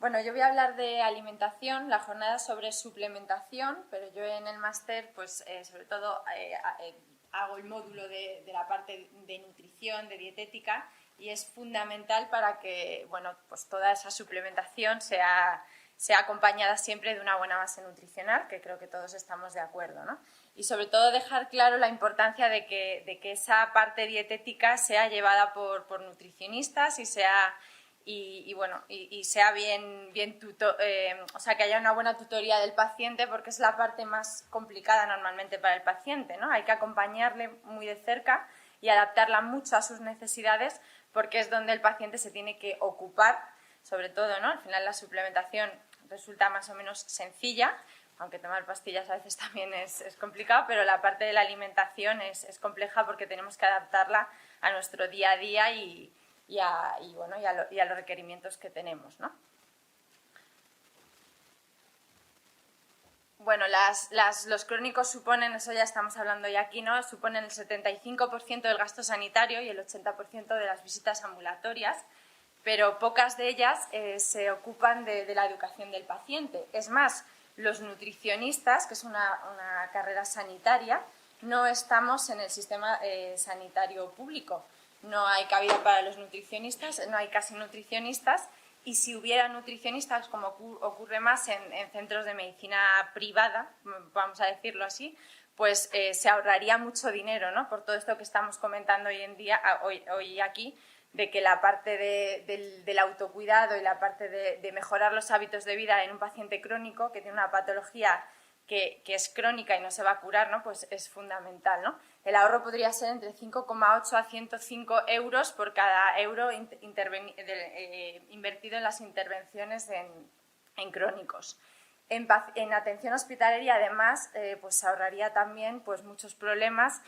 Bueno, yo voy a hablar de alimentación, la jornada sobre suplementación, pero yo en el máster, pues sobre todo hago el módulo de la parte de nutrición, de dietética, y es fundamental para que, bueno, pues toda esa suplementación sea acompañada siempre de una buena base nutricional, que creo que todos estamos de acuerdo, ¿no? Y sobre todo dejar claro la importancia de que esa parte dietética sea llevada por nutricionistas y sea sea o sea, que haya una buena tutoría del paciente, porque es la parte más complicada normalmente para el paciente, ¿no? Hay que acompañarle muy de cerca y adaptarla mucho a sus necesidades, porque es donde el paciente se tiene que ocupar, sobre todo, ¿no? Al final la suplementación resulta más o menos sencilla, aunque tomar pastillas a veces también es complicado, pero la parte de la alimentación es compleja porque tenemos que adaptarla a nuestro día a día y a los requerimientos que tenemos, ¿no? Bueno, los crónicos suponen, eso ya estamos hablando ya aquí, ¿no? Suponen el 75% del gasto sanitario y el 80% de las visitas ambulatorias, pero pocas de ellas se ocupan de la educación del paciente. Es más, los nutricionistas, que es una carrera sanitaria, no estamos en el sistema sanitario público. No hay cabida para los nutricionistas, no hay casi nutricionistas, y si hubiera nutricionistas, como ocurre más en centros de medicina privada, vamos a decirlo así, pues se ahorraría mucho dinero, ¿no? Por todo esto que estamos comentando hoy en día, hoy aquí, de que la parte del autocuidado y la parte de mejorar los hábitos de vida en un paciente crónico que tiene una patología que es crónica y no se va a curar, ¿no? Pues es fundamental, ¿no? El ahorro podría ser entre 5,8 a 105 euros por cada euro invertido en las intervenciones en crónicos. En atención hospitalaria, además, pues se ahorraría también pues, muchos problemas.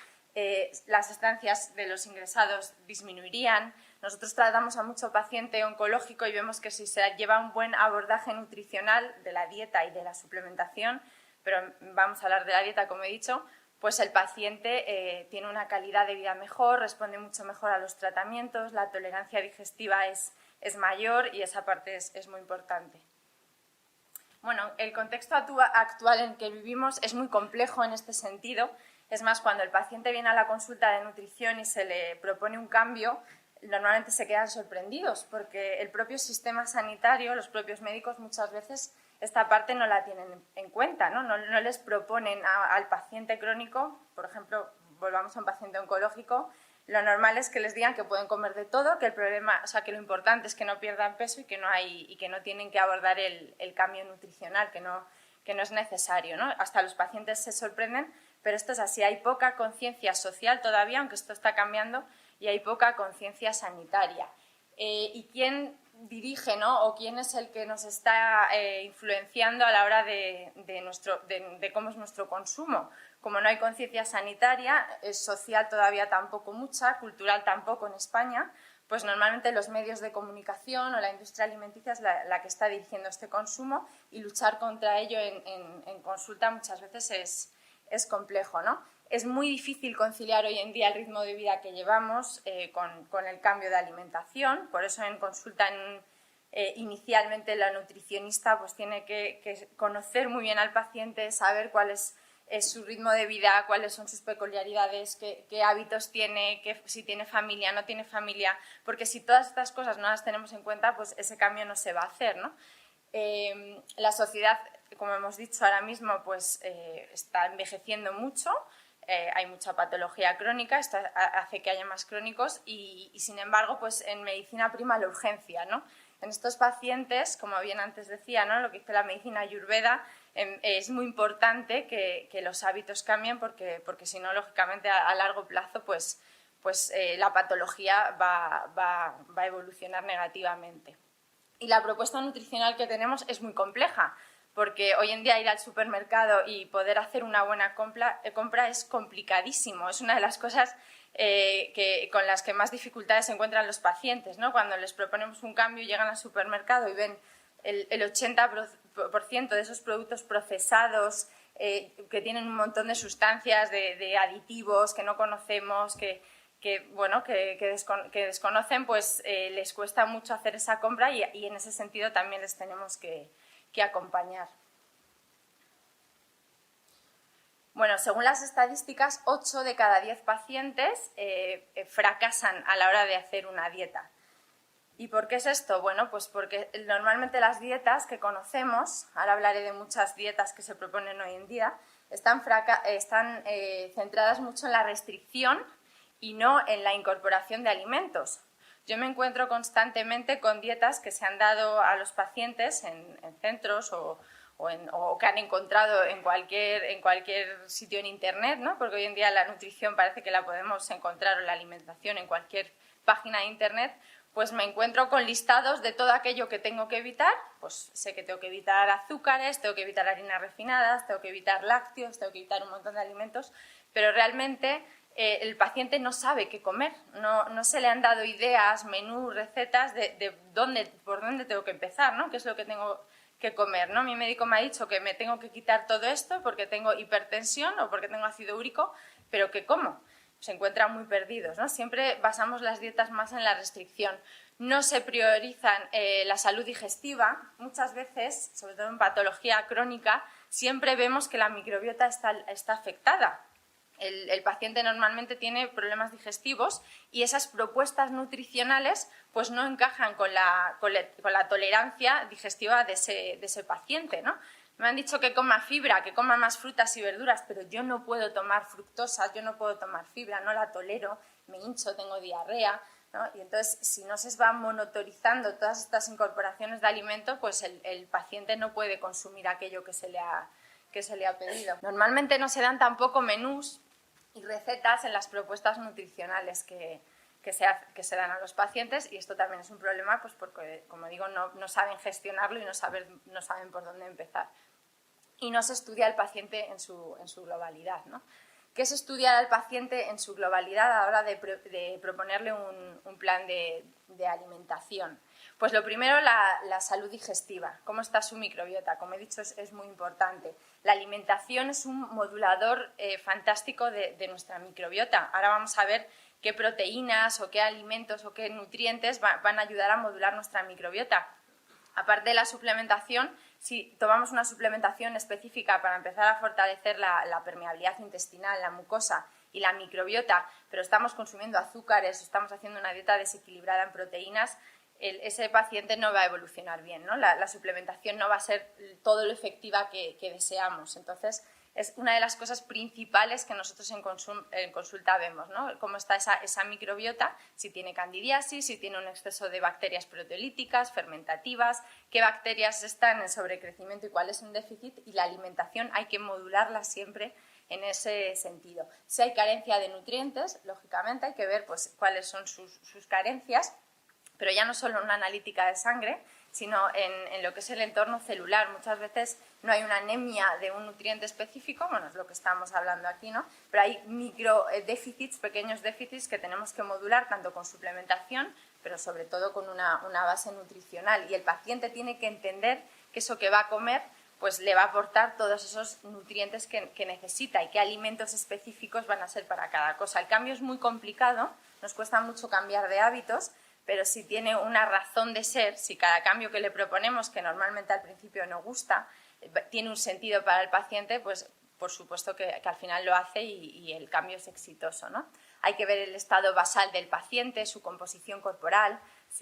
Las estancias de los ingresados disminuirían. Nosotros tratamos a mucho paciente oncológico y vemos que si se lleva un buen abordaje nutricional de la dieta y de la suplementación, pero vamos a hablar de la dieta, como he dicho, pues el paciente tiene una calidad de vida mejor, responde mucho mejor a los tratamientos, la tolerancia digestiva es mayor y esa parte es muy importante. Bueno, el contexto actual en que vivimos es muy complejo en este sentido. Es más, cuando el paciente viene a la consulta de nutrición y se le propone un cambio, normalmente se quedan sorprendidos porque el propio sistema sanitario, los propios médicos muchas veces esta parte no la tienen en cuenta, ¿no? No les proponen al paciente crónico, por ejemplo, volvamos a un paciente oncológico, lo normal es que les digan que pueden comer de todo, que el problema, o sea, que lo importante es que no pierdan peso y que no tienen que abordar el cambio nutricional, que no es necesario, ¿no? Hasta los pacientes se sorprenden, pero esto es así, hay poca conciencia social todavía, aunque esto está cambiando, y hay poca conciencia sanitaria. ¿Y quién dirige, ¿no? O quién es el que nos está influenciando a la hora de cómo es nuestro consumo? Como no hay conciencia sanitaria, social todavía tampoco mucha, cultural tampoco en España, pues normalmente los medios de comunicación o la industria alimenticia es la que está dirigiendo este consumo, y luchar contra ello en consulta muchas veces es complejo, ¿no? Es muy difícil conciliar hoy en día el ritmo de vida que llevamos con el cambio de alimentación, por eso en consulta inicialmente la nutricionista pues tiene que conocer muy bien al paciente, saber cuál es su ritmo de vida, cuáles son sus peculiaridades, qué hábitos tiene, si tiene familia, no tiene familia, porque si todas estas cosas no las tenemos en cuenta, pues ese cambio no se va a hacer, ¿no? La sociedad, como hemos dicho ahora mismo, pues está envejeciendo mucho, hay mucha patología crónica, esto hace que haya más crónicos y sin embargo, pues en medicina prima la urgencia, ¿no? En estos pacientes, como bien antes decía, ¿no? Lo que dice la medicina ayurveda, es muy importante que los hábitos cambien porque si no, lógicamente, a largo plazo, pues la patología va a evolucionar negativamente. Y la propuesta nutricional que tenemos es muy compleja, porque hoy en día ir al supermercado y poder hacer una buena compra es complicadísimo. Es una de las cosas con las que más dificultades se encuentran los pacientes, ¿no? Cuando les proponemos un cambio, llegan al supermercado y ven el 80% de esos productos procesados que tienen un montón de sustancias, de aditivos que no conocemos, que que desconocen, pues les cuesta mucho hacer esa compra y en ese sentido también les tenemos que acompañar. Bueno, según las estadísticas, 8 de cada 10 pacientes fracasan a la hora de hacer una dieta. ¿Y por qué es esto? Bueno, pues porque normalmente las dietas que conocemos, ahora hablaré de muchas dietas que se proponen hoy en día, están centradas mucho en la restricción y no en la incorporación de alimentos. Yo me encuentro constantemente con dietas que se han dado a los pacientes en centros o que han encontrado en cualquier sitio en Internet, ¿no? Porque hoy en día la nutrición parece que la podemos encontrar, o la alimentación, en cualquier página de Internet. Pues me encuentro con listados de todo aquello que tengo que evitar. Pues sé que tengo que evitar azúcares, tengo que evitar harinas refinadas, tengo que evitar lácteos, tengo que evitar un montón de alimentos, pero realmente el paciente no sabe qué comer, no se le han dado ideas, menús, recetas de por dónde tengo que empezar, ¿no? ¿Qué es lo que tengo que comer, ¿no? Mi médico me ha dicho que me tengo que quitar todo esto porque tengo hipertensión o porque tengo ácido úrico, pero ¿qué como? Se encuentran muy perdidos, ¿no? Siempre basamos las dietas más en la restricción. No se priorizan la salud digestiva. Muchas veces, sobre todo en patología crónica, siempre vemos que la microbiota está afectada. El paciente normalmente tiene problemas digestivos y esas propuestas nutricionales pues no encajan con la tolerancia digestiva de ese paciente, ¿no? Me han dicho que coma fibra, que coma más frutas y verduras, pero yo no puedo tomar fructosa, yo no puedo tomar fibra, no la tolero, me hincho, tengo diarrea, ¿no? Y entonces, si no se van monitorizando todas estas incorporaciones de alimento, pues el paciente no puede consumir aquello que se le ha pedido. Normalmente no se dan tampoco menús y recetas en las propuestas nutricionales que se dan a los pacientes, y esto también es un problema pues porque, como digo, no saben gestionarlo y no saben por dónde empezar. Y no se estudia al paciente en su globalidad, ¿no? ¿Qué es estudiar al paciente en su globalidad a la hora de proponerle un plan de alimentación? Pues lo primero, la salud digestiva. ¿Cómo está su microbiota? Como he dicho, es muy importante. La alimentación es un modulador fantástico de nuestra microbiota. Ahora vamos a ver qué proteínas o qué alimentos o qué nutrientes van a ayudar a modular nuestra microbiota. Aparte de la suplementación, si tomamos una suplementación específica para empezar a fortalecer la permeabilidad intestinal, la mucosa y la microbiota, pero estamos consumiendo azúcares, estamos haciendo una dieta desequilibrada en proteínas, ese paciente no va a evolucionar bien, ¿no? La suplementación no va a ser todo lo efectiva que deseamos. Entonces, es una de las cosas principales que nosotros en consulta vemos, ¿no? Cómo está esa microbiota, si tiene candidiasis, si tiene un exceso de bacterias proteolíticas, fermentativas, qué bacterias están en sobrecrecimiento y cuál es un déficit, y la alimentación hay que modularla siempre en ese sentido. Si hay carencia de nutrientes, lógicamente hay que ver pues, cuáles son sus carencias, pero ya no solo en una analítica de sangre, sino en lo que es el entorno celular. Muchas veces no hay una anemia de un nutriente específico, bueno, es lo que estamos hablando aquí, ¿no? Pero hay microdéficits, pequeños déficits que tenemos que modular tanto con suplementación, pero sobre todo con una base nutricional. Y el paciente tiene que entender que eso que va a comer pues le va a aportar todos esos nutrientes que necesita y qué alimentos específicos van a ser para cada cosa. El cambio es muy complicado, nos cuesta mucho cambiar de hábitos, pero si tiene una razón de ser, si cada cambio que le proponemos, que normalmente al principio no gusta, tiene un sentido para el paciente, pues por supuesto que al final lo hace y el cambio es exitoso, ¿no? Hay que ver el estado basal del paciente, su composición corporal,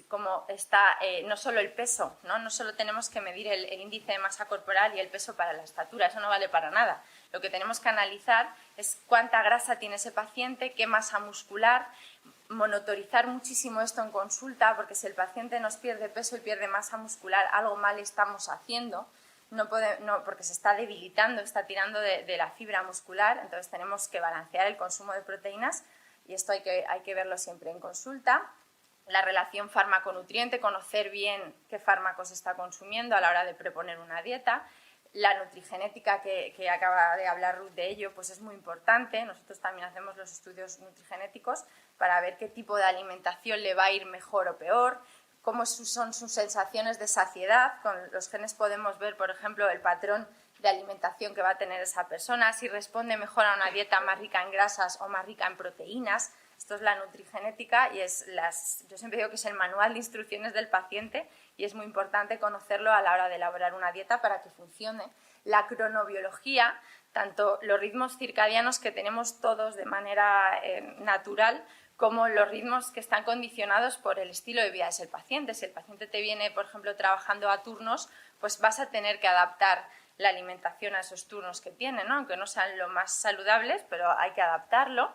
cómo está, no solo el peso, no solo tenemos que medir el índice de masa corporal y el peso para la estatura, eso no vale para nada. Lo que tenemos que analizar es cuánta grasa tiene ese paciente, qué masa muscular, monitorizar muchísimo esto en consulta, porque si el paciente nos pierde peso y pierde masa muscular, algo mal estamos haciendo, porque se está debilitando, está tirando de la fibra muscular, entonces tenemos que balancear el consumo de proteínas y esto hay que verlo siempre en consulta. La relación fármaco-nutriente, conocer bien qué fármacos está consumiendo a la hora de proponer una dieta. La nutrigenética, que acaba de hablar Ruth de ello, pues es muy importante. Nosotros también hacemos los estudios nutrigenéticos para ver qué tipo de alimentación le va a ir mejor o peor, cómo son sus sensaciones de saciedad. Con los genes podemos ver, por ejemplo, el patrón de alimentación que va a tener esa persona, si responde mejor a una dieta más rica en grasas o más rica en proteínas, Esto es la nutrigenética y yo siempre digo que es el manual de instrucciones del paciente y es muy importante conocerlo a la hora de elaborar una dieta para que funcione. La cronobiología, tanto los ritmos circadianos que tenemos todos de manera natural, como los ritmos que están condicionados por el estilo de vida del paciente. Si el paciente te viene, por ejemplo, trabajando a turnos, pues vas a tener que adaptar la alimentación a esos turnos que tiene, ¿no? Aunque no sean lo más saludables, pero hay que adaptarlo.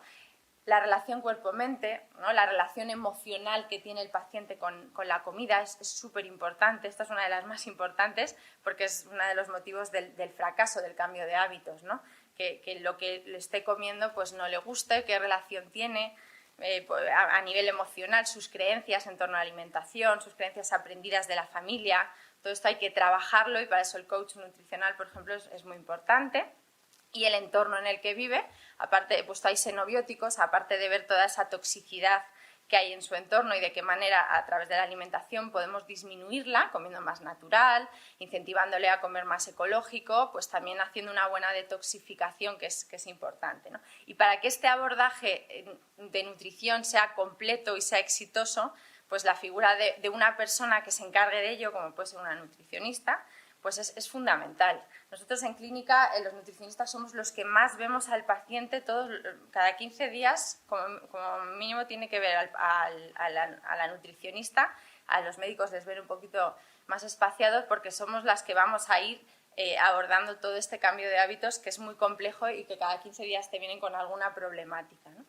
La relación cuerpo-mente, ¿no? La relación emocional que tiene el paciente con la comida es súper importante. Esta es una de las más importantes porque es uno de los motivos del fracaso del cambio de hábitos, ¿no? Que lo que le esté comiendo pues no le guste, qué relación tiene a nivel emocional, sus creencias en torno a la alimentación, sus creencias aprendidas de la familia. Todo esto hay que trabajarlo y para eso el coach nutricional, por ejemplo, es muy importante. Y el entorno en el que vive, aparte, pues hay xenobióticos, aparte de ver toda esa toxicidad que hay en su entorno y de qué manera a través de la alimentación podemos disminuirla, comiendo más natural, incentivándole a comer más ecológico, pues también haciendo una buena detoxificación que es importante, ¿no? Y para que este abordaje de nutrición sea completo y sea exitoso, pues la figura de una persona que se encargue de ello, como puede ser una nutricionista, pues es fundamental. Nosotros en clínica, los nutricionistas somos los que más vemos al paciente cada 15 días, como mínimo tiene que ver a la nutricionista, a los médicos les ven un poquito más espaciados porque somos las que vamos a ir abordando todo este cambio de hábitos que es muy complejo y que cada 15 días te vienen con alguna problemática, ¿no?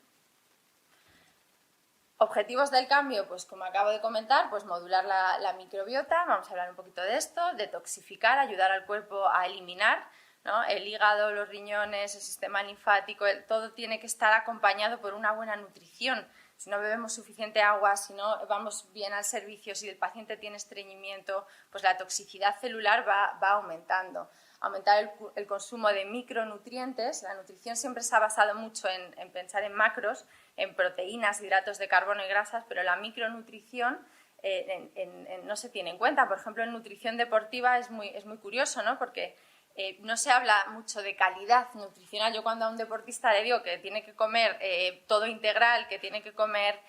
Objetivos del cambio, pues como acabo de comentar, pues modular la microbiota, vamos a hablar un poquito de esto, detoxificar, ayudar al cuerpo a eliminar, ¿no? El hígado, los riñones, el sistema linfático, todo tiene que estar acompañado por una buena nutrición. Si no bebemos suficiente agua, si no vamos bien al servicio, si el paciente tiene estreñimiento, pues la toxicidad celular va aumentando. Aumentar el consumo de micronutrientes. La nutrición siempre se ha basado mucho en pensar en macros, en proteínas, hidratos de carbono y grasas, pero la micronutrición no se tiene en cuenta. Por ejemplo, en nutrición deportiva es muy curioso, ¿no? Porque no se habla mucho de calidad nutricional. Yo cuando a un deportista le digo que tiene que comer todo integral, que tiene que comer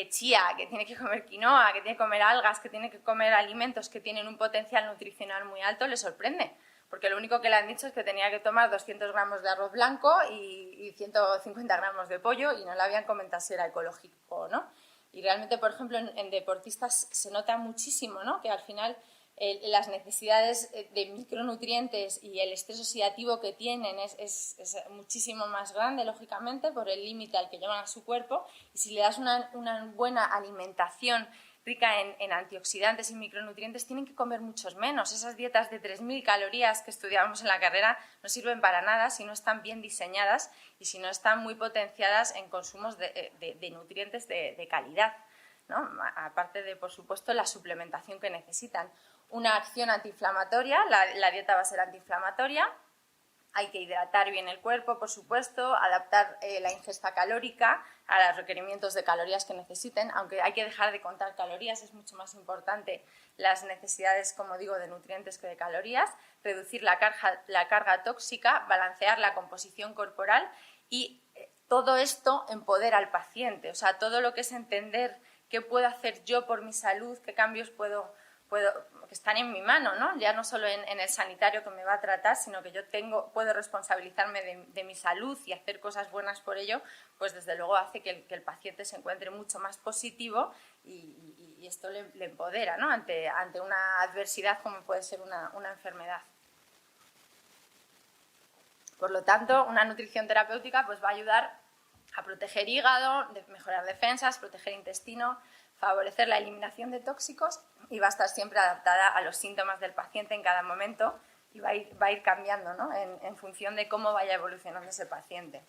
chía, que tiene que comer quinoa, que tiene que comer algas, que tiene que comer alimentos que tienen un potencial nutricional muy alto, le sorprende. Porque lo único que le han dicho es que tenía que tomar 200 gramos de arroz blanco y 150 gramos de pollo y no le habían comentado si era ecológico o no. Y realmente, por ejemplo, en deportistas se nota muchísimo, ¿no? Que al final las necesidades de micronutrientes y el estrés oxidativo que tienen es muchísimo más grande, lógicamente, por el límite al que llevan a su cuerpo. Y si le das una buena alimentación rica en antioxidantes y micronutrientes, tienen que comer muchos menos. Esas dietas de 3.000 calorías que estudiábamos en la carrera no sirven para nada si no están bien diseñadas y si no están muy potenciadas en consumos de nutrientes de calidad, ¿no? Aparte de, por supuesto, la suplementación que necesitan. Una acción antiinflamatoria, la dieta va a ser antiinflamatoria. Hay que hidratar bien el cuerpo, por supuesto, adaptar la ingesta calórica a los requerimientos de calorías que necesiten, aunque hay que dejar de contar calorías, es mucho más importante las necesidades, como digo, de nutrientes que de calorías, reducir la carga tóxica, balancear la composición corporal y todo esto empodera al paciente, o sea, todo lo que es entender qué puedo hacer yo por mi salud, qué cambios que están en mi mano, ¿no? Ya no solo en el sanitario que me va a tratar, sino que yo puedo responsabilizarme de mi salud y hacer cosas buenas por ello, pues desde luego hace que el paciente se encuentre mucho más positivo y esto le empodera, ¿no? ante una adversidad como puede ser una enfermedad. Por lo tanto, una nutrición terapéutica pues, va a ayudar a proteger hígado, mejorar defensas, proteger intestino, favorecer la eliminación de tóxicos y va a estar siempre adaptada a los síntomas del paciente en cada momento y va a ir cambiando, ¿no? en función de cómo vaya evolucionando ese paciente.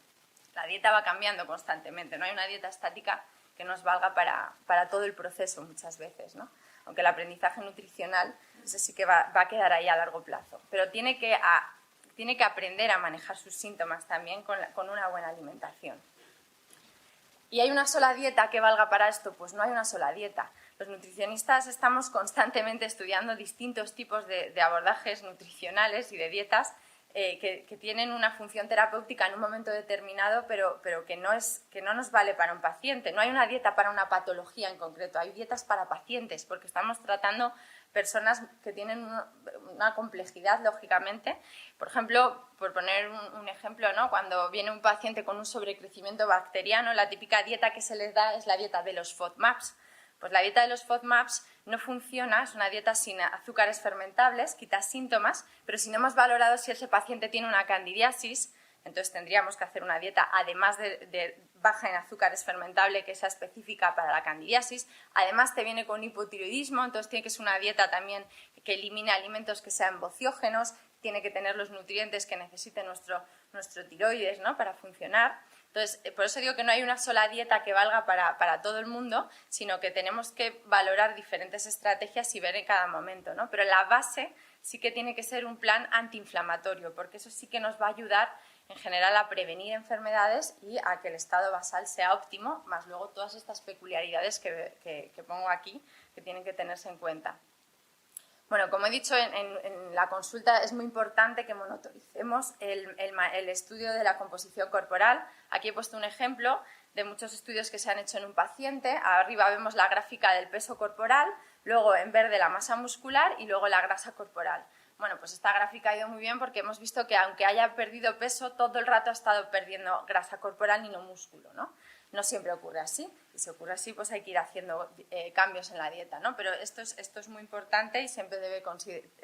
La dieta va cambiando constantemente, no hay una dieta estática que nos valga para todo el proceso muchas veces, ¿no? Aunque el aprendizaje nutricional ese sí que va a quedar ahí a largo plazo, pero tiene que aprender a manejar sus síntomas también con una buena alimentación. ¿Y hay una sola dieta que valga para esto? Pues no hay una sola dieta. Los nutricionistas estamos constantemente estudiando distintos tipos de abordajes nutricionales y de dietas que tienen una función terapéutica en un momento determinado, pero que no nos vale para un paciente. No hay una dieta para una patología en concreto, hay dietas para pacientes, porque estamos tratando personas que tienen una complejidad, lógicamente. Por ejemplo, por poner un ejemplo, ¿no? Cuando viene un paciente con un sobrecrecimiento bacteriano, la típica dieta que se les da es la dieta de los FODMAPs. Pues la dieta de los FODMAPs no funciona, es una dieta sin azúcares fermentables, quita síntomas, pero si no hemos valorado si ese paciente tiene una candidiasis, entonces tendríamos que hacer una dieta, además de baja en azúcares fermentable, que sea específica para la candidiasis. Además te viene con hipotiroidismo, entonces tiene que ser una dieta también que elimine alimentos que sean bociógenos, tiene que tener los nutrientes que necesite nuestro tiroides, ¿no? Para funcionar. Entonces, por eso digo que no hay una sola dieta que valga para todo el mundo, sino que tenemos que valorar diferentes estrategias y ver en cada momento, ¿no? Pero la base sí que tiene que ser un plan antiinflamatorio, porque eso sí que nos va a ayudar en general a prevenir enfermedades y a que el estado basal sea óptimo, más luego todas estas peculiaridades que pongo aquí que tienen que tenerse en cuenta. Bueno, como he dicho, en la consulta es muy importante que monitoricemos el estudio de la composición corporal. Aquí he puesto un ejemplo de muchos estudios que se han hecho en un paciente. Arriba vemos la gráfica del peso corporal, luego en verde la masa muscular y luego la grasa corporal. Bueno, pues esta gráfica ha ido muy bien porque hemos visto que aunque haya perdido peso, todo el rato ha estado perdiendo grasa corporal y no músculo, ¿no? No siempre ocurre así, y si ocurre así, pues hay que ir haciendo cambios en la dieta, ¿no? Pero esto es muy importante y siempre debe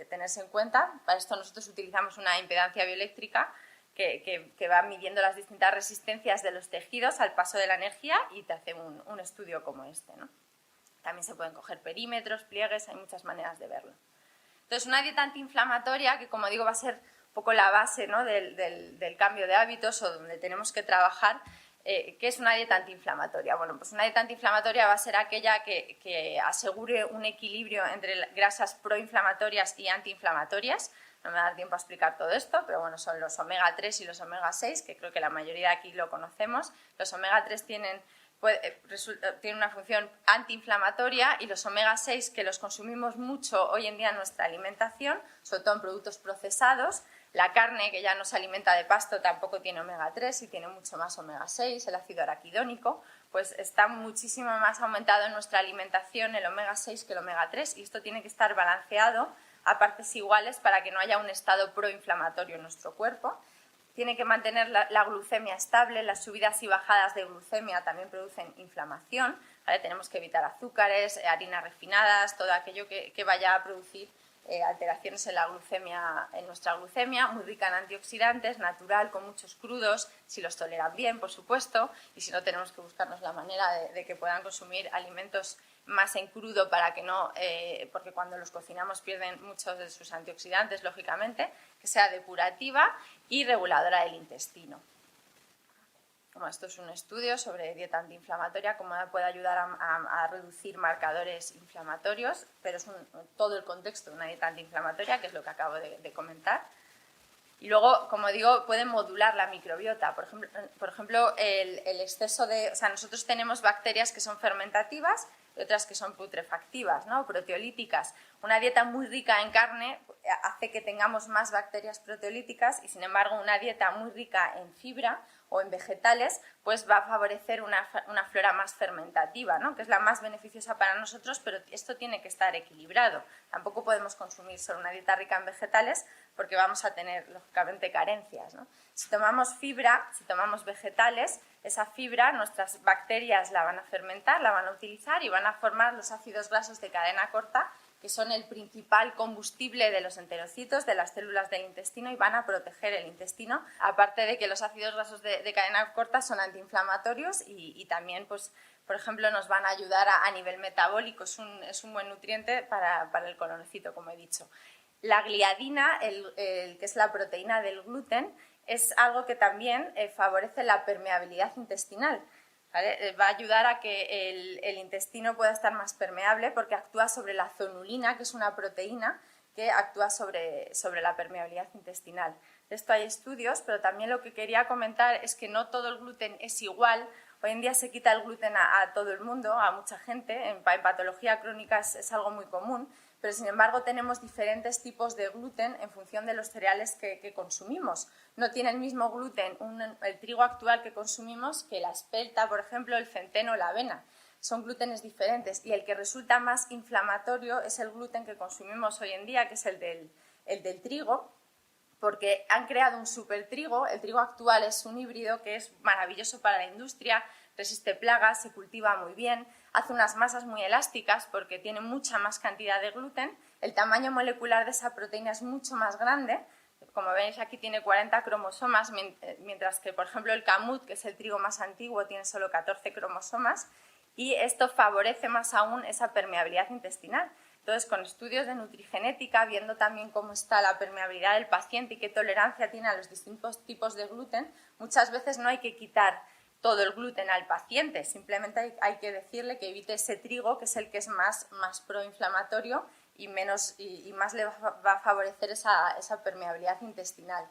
tenerse en cuenta. Para esto nosotros utilizamos una impedancia bioeléctrica que va midiendo las distintas resistencias de los tejidos al paso de la energía y te hace un estudio como este, ¿no? También se pueden coger perímetros, pliegues, hay muchas maneras de verlo. Entonces, una dieta antiinflamatoria, que como digo va a ser un poco la base, ¿no? del cambio de hábitos o donde tenemos que trabajar. ¿Qué es una dieta antiinflamatoria? Bueno, pues una dieta antiinflamatoria va a ser aquella que asegure un equilibrio entre grasas proinflamatorias y antiinflamatorias. No me va a dar tiempo a explicar todo esto, pero bueno, son los omega 3 y los omega 6, que creo que la mayoría de aquí lo conocemos. Los omega 3 tienen una función antiinflamatoria y los omega 6, que los consumimos mucho hoy en día en nuestra alimentación, sobre todo en productos procesados. La carne, que ya no se alimenta de pasto, tampoco tiene omega 3 y tiene mucho más omega 6, el ácido araquidónico, pues está muchísimo más aumentado en nuestra alimentación el omega 6 que el omega 3 y esto tiene que estar balanceado a partes iguales para que no haya un estado proinflamatorio en nuestro cuerpo. Tiene que mantener la glucemia estable, las subidas y bajadas de glucemia también producen inflamación, ¿vale? Tenemos que evitar azúcares, harinas refinadas, todo aquello que vaya a producir alteraciones en nuestra glucemia, muy rica en antioxidantes, natural, con muchos crudos, si los toleran bien, por supuesto, y si no tenemos que buscarnos la manera de que puedan consumir alimentos más en crudo para que no, porque cuando los cocinamos pierden muchos de sus antioxidantes, lógicamente, que sea depurativa y reguladora del intestino. Bueno, esto es un estudio sobre dieta antiinflamatoria, cómo puede ayudar a reducir marcadores inflamatorios, pero es todo el contexto de una dieta antiinflamatoria, que es lo que acabo de comentar. Y luego, como digo, pueden modular la microbiota. Por ejemplo, el exceso de... O sea, nosotros tenemos bacterias que son fermentativas y otras que son putrefactivas, ¿no? Proteolíticas. Una dieta muy rica en carne hace que tengamos más bacterias proteolíticas y, sin embargo, una dieta muy rica en fibra o en vegetales, pues va a favorecer una flora más fermentativa, ¿no? Que es la más beneficiosa para nosotros, pero esto tiene que estar equilibrado. Tampoco podemos consumir solo una dieta rica en vegetales porque vamos a tener, lógicamente, carencias, ¿no? Si tomamos fibra, si tomamos vegetales, esa fibra, nuestras bacterias la van a fermentar, la van a utilizar y van a formar los ácidos grasos de cadena corta, que son el principal combustible de los enterocitos, de las células del intestino, y van a proteger el intestino, aparte de que los ácidos grasos de cadena corta son antiinflamatorios y también, pues, por ejemplo, nos van a ayudar a nivel metabólico, es un buen nutriente para el colonocito, como he dicho. La gliadina, que es la proteína del gluten, es algo que también favorece la permeabilidad intestinal. ¿Vale? Va a ayudar a que el intestino pueda estar más permeable porque actúa sobre la zonulina, que es una proteína que actúa sobre la permeabilidad intestinal. De esto hay estudios, pero también lo que quería comentar es que no todo el gluten es igual. Hoy en día se quita el gluten a todo el mundo, a mucha gente, en patología crónica es algo muy común, pero sin embargo tenemos diferentes tipos de gluten en función de los cereales que consumimos. No tiene el mismo gluten el trigo actual que consumimos que la espelta, por ejemplo, el centeno o la avena. Son glútenes diferentes y el que resulta más inflamatorio es el gluten que consumimos hoy en día, que es el del trigo, porque han creado un supertrigo. El trigo actual es un híbrido que es maravilloso para la industria, resiste plagas, se cultiva muy bien, hace unas masas muy elásticas porque tiene mucha más cantidad de gluten, el tamaño molecular de esa proteína es mucho más grande, como veis aquí tiene 40 cromosomas, mientras que por ejemplo el camut, que es el trigo más antiguo, tiene solo 14 cromosomas, y esto favorece más aún esa permeabilidad intestinal. Entonces, con estudios de nutrigenética, viendo también cómo está la permeabilidad del paciente y qué tolerancia tiene a los distintos tipos de gluten, muchas veces no hay que quitar todo el gluten al paciente, simplemente hay que decirle que evite ese trigo, que es el que es más proinflamatorio y más le va a favorecer esa permeabilidad intestinal.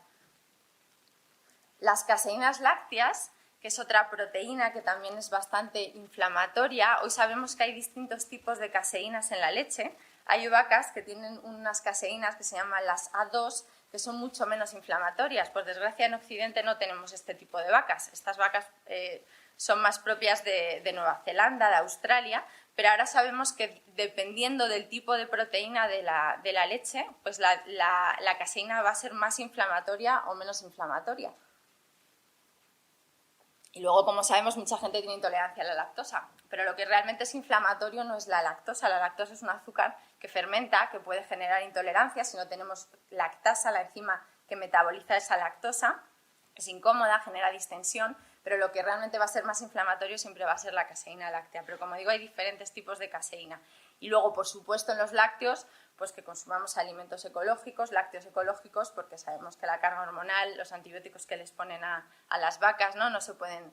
Las caseínas lácteas, que es otra proteína que también es bastante inflamatoria. Hoy sabemos que hay distintos tipos de caseínas en la leche. Hay vacas que tienen unas caseínas que se llaman las A2, que son mucho menos inflamatorias. Por desgracia, en Occidente no tenemos este tipo de vacas. Estas vacas son más propias de Nueva Zelanda, de Australia, pero ahora sabemos que dependiendo del tipo de proteína de la leche, pues la caseína va a ser más inflamatoria o menos inflamatoria. Y luego, como sabemos, mucha gente tiene intolerancia a la lactosa, pero lo que realmente es inflamatorio no es la lactosa. La lactosa es un azúcar que fermenta, que puede generar intolerancia si no tenemos lactasa, la enzima que metaboliza esa lactosa. Es incómoda, genera distensión, pero lo que realmente va a ser más inflamatorio siempre va a ser la caseína láctea. Pero como digo, hay diferentes tipos de caseína. Y luego, por supuesto, en los lácteos, pues que consumamos alimentos ecológicos, lácteos ecológicos, porque sabemos que la carga hormonal, los antibióticos que les ponen a las vacas, no se pueden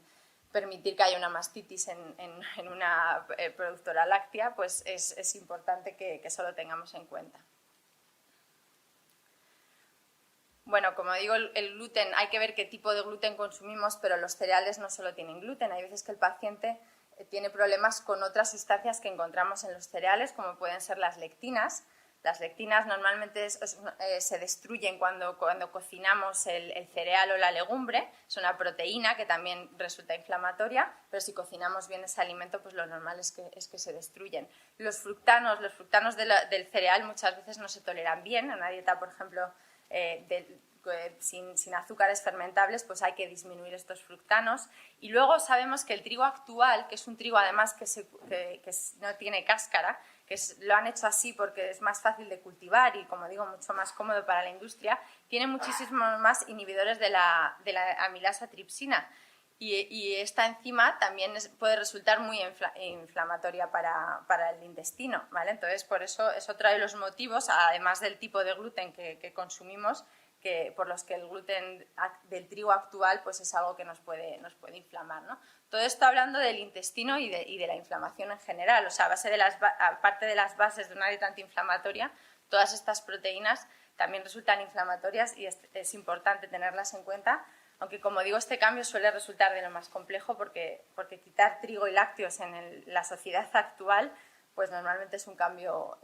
permitir que haya una mastitis en una productora láctea, pues es importante que eso lo tengamos en cuenta. Bueno, como digo, el gluten, hay que ver qué tipo de gluten consumimos, pero los cereales no solo tienen gluten. Hay veces que el paciente tiene problemas con otras sustancias que encontramos en los cereales, como pueden ser las lectinas. Las lectinas normalmente se destruyen cuando cocinamos el cereal o la legumbre. Es una proteína que también resulta inflamatoria, pero si cocinamos bien ese alimento, pues lo normal es que se destruyen. Los fructanos del cereal muchas veces no se toleran bien. En una dieta, por ejemplo, sin azúcares fermentables, pues hay que disminuir estos fructanos. Y luego sabemos que el trigo actual, que es un trigo además que no tiene cáscara, lo han hecho así porque es más fácil de cultivar y, como digo, mucho más cómodo para la industria, tiene muchísimos más inhibidores de la amilasa tripsina. Y esta enzima también puede resultar muy inflamatoria para el intestino, ¿vale? Entonces, por eso es otro de los motivos, además del tipo de gluten que consumimos, por los que el gluten del trigo actual pues es algo que nos puede inflamar, ¿no? Todo esto hablando del intestino y de la inflamación en general. O sea, aparte de las bases de una dieta antiinflamatoria, todas estas proteínas también resultan inflamatorias y es importante tenerlas en cuenta. Aunque, como digo, este cambio suele resultar de lo más complejo porque quitar trigo y lácteos en la sociedad actual pues normalmente es un cambio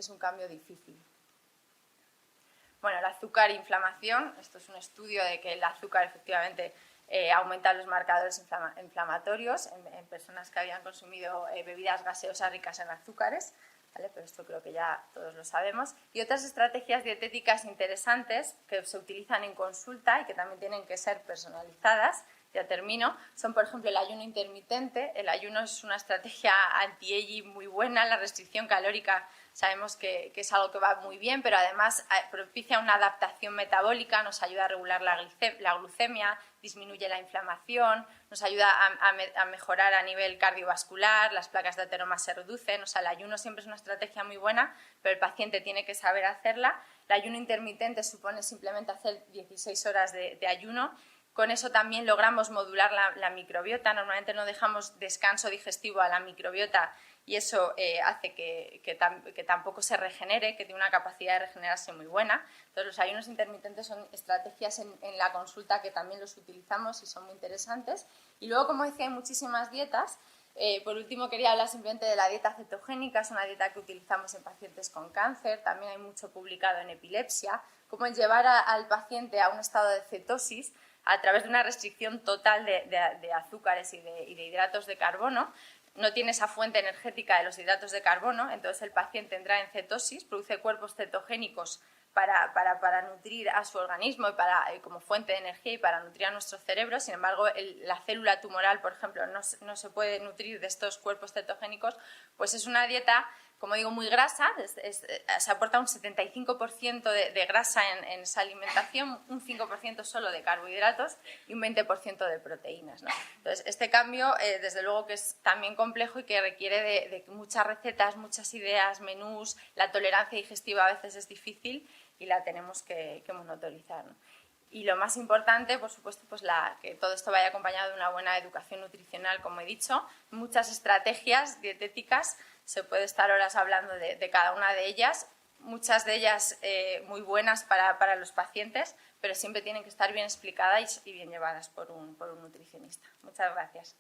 difícil. Bueno, el azúcar e inflamación. Esto es un estudio de que el azúcar efectivamente aumenta los marcadores inflamatorios en personas que habían consumido bebidas gaseosas ricas en azúcares. ¿Vale? Pero esto creo que ya todos lo sabemos. Y otras estrategias dietéticas interesantes que se utilizan en consulta y que también tienen que ser personalizadas, ya termino, son por ejemplo el ayuno intermitente. El ayuno es una estrategia anti-aging muy buena. La restricción calórica sabemos que es algo que va muy bien, pero además propicia una adaptación metabólica, nos ayuda a regular la glucemia, disminuye la inflamación, nos ayuda a mejorar a nivel cardiovascular, las placas de ateroma se reducen. O sea, el ayuno siempre es una estrategia muy buena, pero el paciente tiene que saber hacerla. El ayuno intermitente supone simplemente hacer 16 horas de ayuno. Con eso también logramos modular la microbiota. Normalmente no dejamos descanso digestivo a la microbiota y eso hace que tampoco se regenere, que tiene una capacidad de regenerarse muy buena. Entonces, los ayunos intermitentes son estrategias en la consulta que también los utilizamos y son muy interesantes. Y luego, como decía, hay muchísimas dietas. Por último, quería hablar simplemente de la dieta cetogénica. Es una dieta que utilizamos en pacientes con cáncer, también hay mucho publicado en epilepsia, cómo llevar al paciente a un estado de cetosis a través de una restricción total de azúcares y de hidratos de carbono. No tiene esa fuente energética de los hidratos de carbono, entonces el paciente entra en cetosis, produce cuerpos cetogénicos para nutrir a su organismo y como fuente de energía y para nutrir a nuestro cerebro. Sin embargo, la célula tumoral, por ejemplo, no se puede nutrir de estos cuerpos cetogénicos, pues es una dieta, como digo, muy grasa, se aporta un 75% de grasa en esa alimentación, un 5% solo de carbohidratos y un 20% de proteínas, ¿no? Entonces, este cambio, desde luego que es también complejo y que requiere de muchas recetas, muchas ideas, menús, la tolerancia digestiva a veces es difícil y la tenemos que monitorizar, ¿no? Y lo más importante, por supuesto, pues que todo esto vaya acompañado de una buena educación nutricional, como he dicho, muchas estrategias dietéticas, se puede estar horas hablando de cada una de ellas, muchas de ellas muy buenas para los pacientes, pero siempre tienen que estar bien explicadas y bien llevadas por un nutricionista. Muchas gracias.